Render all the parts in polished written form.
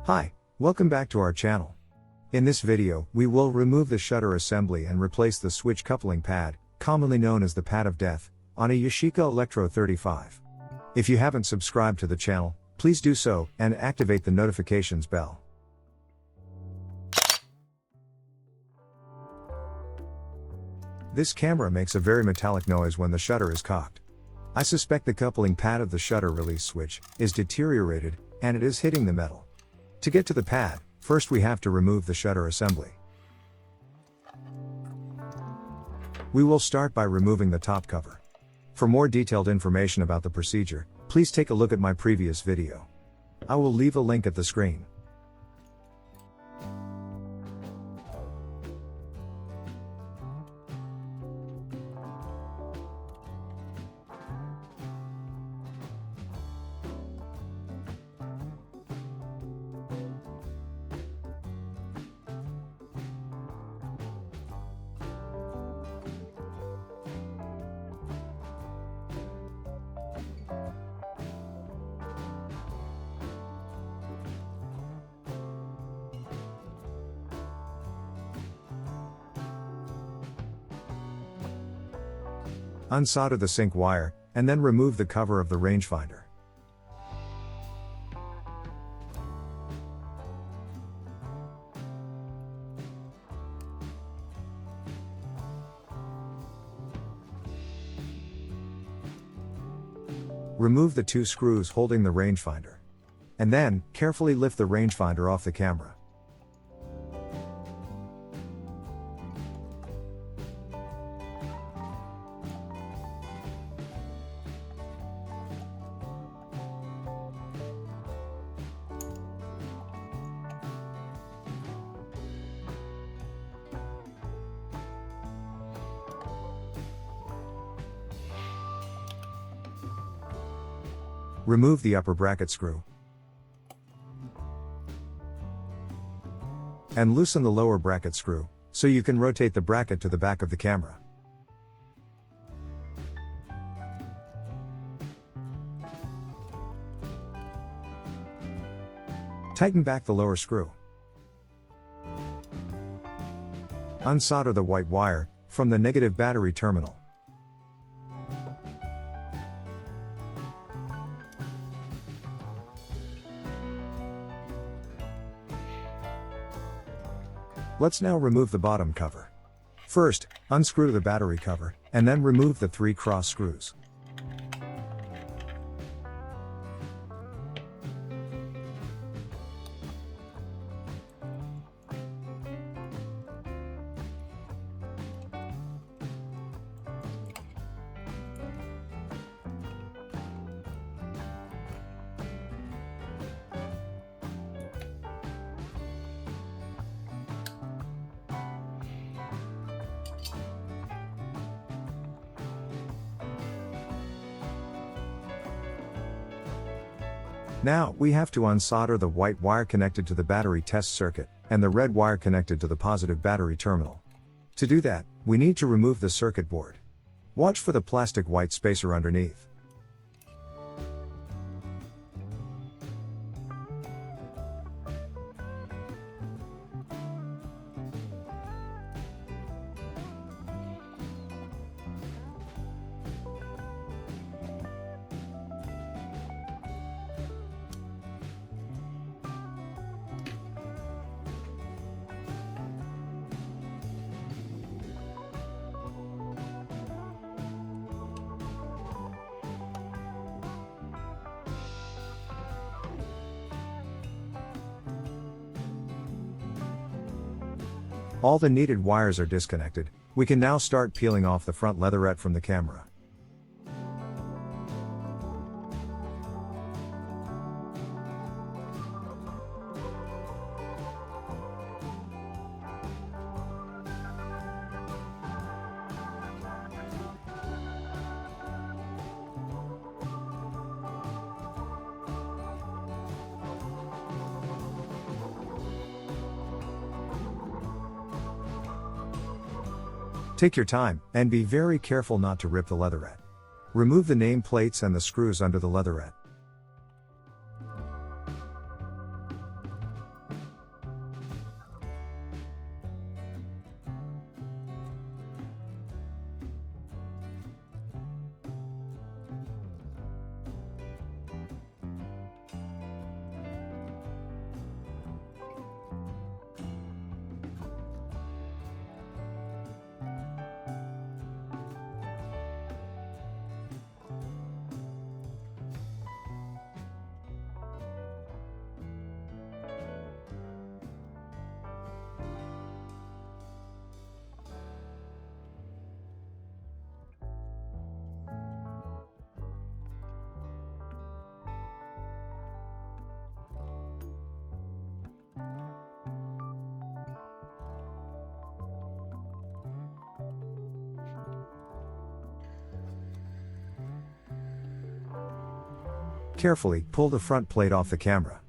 Hi, welcome back to our channel. In this video, we will remove the shutter assembly and replace the switch coupling pad, commonly known as the pad of death, on a Yashica Electro 35. If you haven't subscribed to the channel, please do so, and activate the notifications bell. This camera makes a very metallic noise when the shutter is cocked. I suspect the coupling pad of the shutter release switch is deteriorated, and it is hitting the metal. To get to the pad, first we have to remove the shutter assembly. We will start by removing the top cover. For more detailed information about the procedure, please take a look at my previous video. I will leave a link at the screen. Unsolder the sync wire, and then remove the cover of the rangefinder. Remove the two screws holding the rangefinder. And then, carefully lift the rangefinder off the camera. Remove the upper bracket screw. And loosen the lower bracket screw, so you can rotate the bracket to the back of the camera. Tighten back the lower screw. Unsolder the white wire from the negative battery terminal. Let's now remove the bottom cover. First, unscrew the battery cover, and then remove the 3 cross screws. Now, we have to unsolder the white wire connected to the battery test circuit, and the red wire connected to the positive battery terminal. To do that, we need to remove the circuit board. Watch for the plastic white spacer underneath. All the needed wires are disconnected. We can now start peeling off the front leatherette from the camera. Take your time, and be very careful not to rip the leatherette. Remove the name plates and the screws under the leatherette. Carefully pull the front plate off the camera.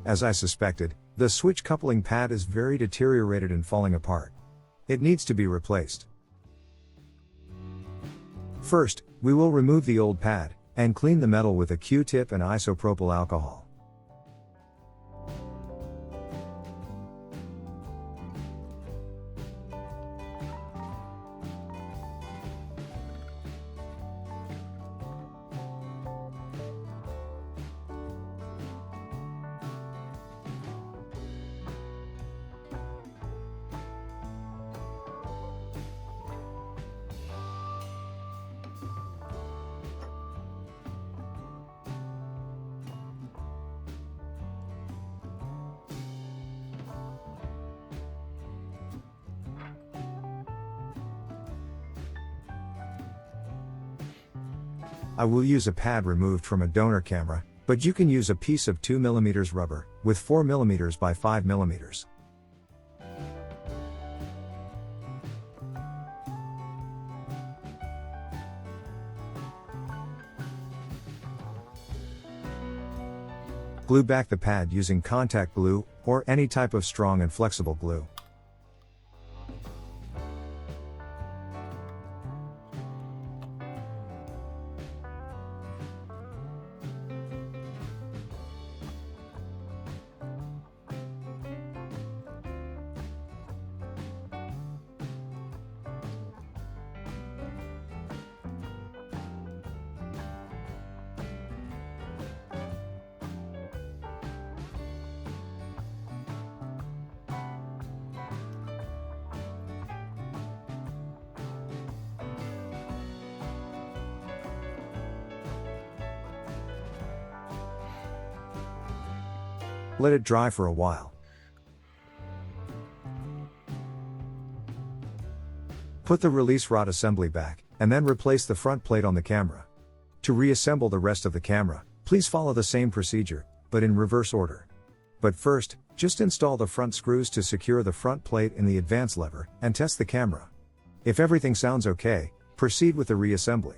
As I suspected, the switch coupling pad is very deteriorated and falling apart. It needs to be replaced. First, we will remove the old pad, and clean the metal with a Q-tip and isopropyl alcohol. I will use a pad removed from a donor camera, but you can use a piece of 2mm rubber, with 4mm by 5mm. Glue back the pad using contact glue, or any type of strong and flexible glue. Let it dry for a while. Put the release rod assembly back, and then replace the front plate on the camera. To reassemble the rest of the camera, please follow the same procedure, but in reverse order. But first, just install the front screws to secure the front plate in the advance lever, and test the camera. If everything sounds okay, proceed with the reassembly.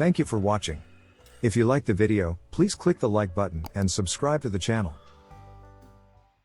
Thank you for watching. If you liked the video, please click the like button and subscribe to the channel.